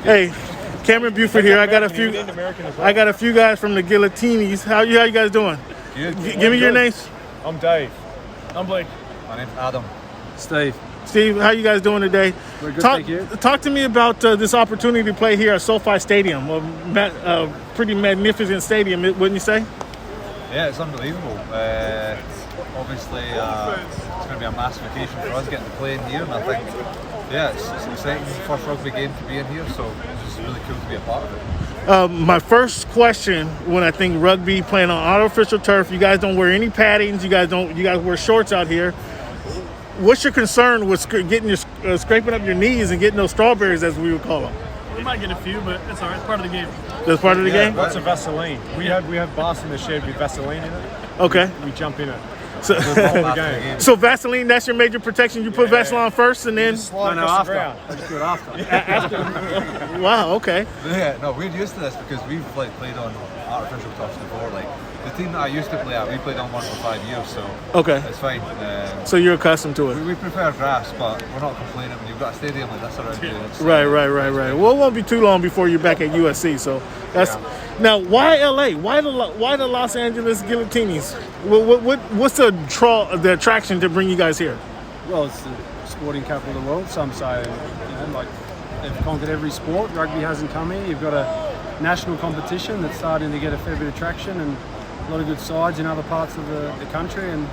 Hey, Cam Buford here. I got a few guys from the Giltinis. How you guys doing? Good. Give me your names. I'm Dave. I'm Blake. My name's Adam. Steve, how you guys doing today? we're good, thank you. Talk to me about this opportunity to play here at SoFi Stadium, a pretty magnificent stadium, wouldn't you say? Yeah, it's unbelievable. Obviously, it's going to be a massive occasion for us getting to play in here, and I think, yeah, it's exciting. First rugby game to be in here, so it's just really cool to be a part of it. My first question, when I think rugby playing on artificial turf, you guys don't wear any paddings. You guys wear shorts out here. What's your concern with getting your scraping up your knees and getting those strawberries, as we would call them? We might get a few, but it's all right. It's part of the game. That's part of the game? Lots of Vaseline. We have bars in the shed with Vaseline in it. Okay. We jump in it. So Vaseline, that's your major protection? You put Vaseline first and then? After. I just do it after. Wow, okay. Yeah, no, we're used to this because we've played on artificial turfs before. Like the team that I used to play at, we played on one for 5 years, so okay, it's fine. So you're accustomed to it. We prefer grass, but we're not complaining when you've got a stadium like this around here. Right. Well, it won't be too long before you're back at USC. So that's now. Why LA? Why the Los Angeles Giltinis? What's the attraction to bring you guys here? Well, it's the sporting capital of the world. Some say, like they've conquered every sport. Rugby hasn't come here. You've got a national competition that's starting to get a fair bit of traction and a lot of good sides in other parts of the country. And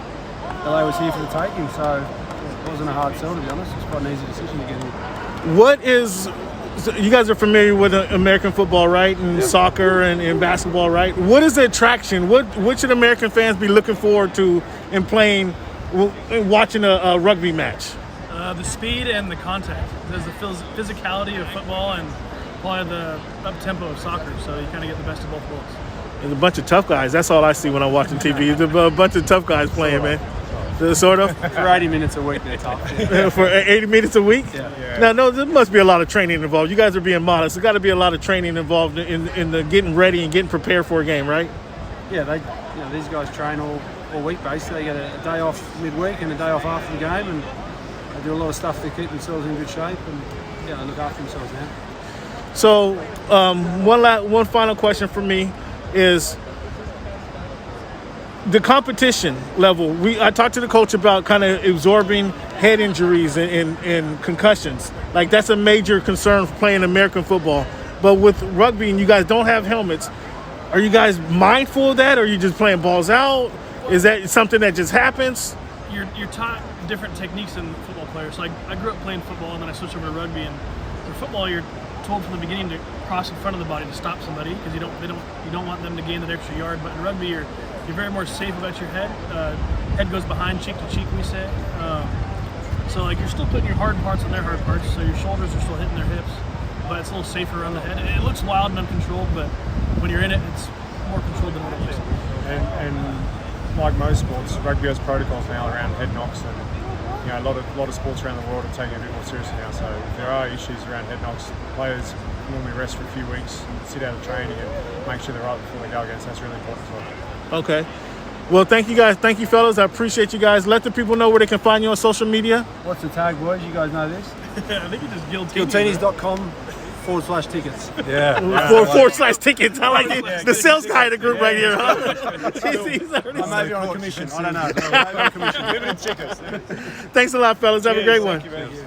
LA was here for the taking, so it wasn't a hard sell, to be honest. It was quite an easy decision to get here. So you guys are familiar with American football, right? And soccer and basketball, right? What is the attraction? What should American fans be looking forward to in watching a rugby match? The speed and the contact. There's the physicality of football and probably the up-tempo of soccer, so you kind of get the best of both worlds. There's a bunch of tough guys. That's all I see when I'm watching TV. There's a bunch of tough guys playing, man. Sort of? For 80 minutes a week, they're tough. For 80 minutes a week? Yeah. Now, no, there must be a lot of training involved. You guys are being modest. There's got to be a lot of training involved in the getting ready and getting prepared for a game, right? Yeah, these guys train all week, basically. They get a day off midweek and a day off after the game, and they do a lot of stuff to keep themselves in good shape, and they look after themselves now. So, one final question for me is the competition level. I talked to the coach about kind of absorbing head injuries and concussions. Like, that's a major concern for playing American football. But with rugby, and you guys don't have helmets, are you guys mindful of that, or are you just playing balls out? Is that something that just happens? You're taught different techniques than football players. So I grew up playing football, and then I switched over to rugby. And for football, you're told from the beginning to cross in front of the body to stop somebody because you don't want them to gain that extra yard. But in rugby, you're very more safe about your head. Head goes behind, cheek to cheek, we say. So like you're still putting your hard parts on their hard parts. So your shoulders are still hitting their hips, but it's a little safer around the head. And it looks wild and uncontrolled, but when you're in it, it's more controlled than what it looks like. And like most sports, rugby has protocols now around head knocks, and a lot of sports around the world are taking it a bit more seriously now. So if there are issues around head knocks, players normally rest for a few weeks, sit out of training, and make sure they're right before they go against. That's really important as well. Okay. Well, thank you guys. Thank you, fellas. I appreciate you guys. Let the people know where they can find you on social media. What's the tag, boys? You guys know this? I think it's just Giltinis.com/tickets. /tickets. I like it. The sales guy of the group right here, huh? I may be on a commission. I don't know. Thanks a lot, fellas. Have a great one. Thank you.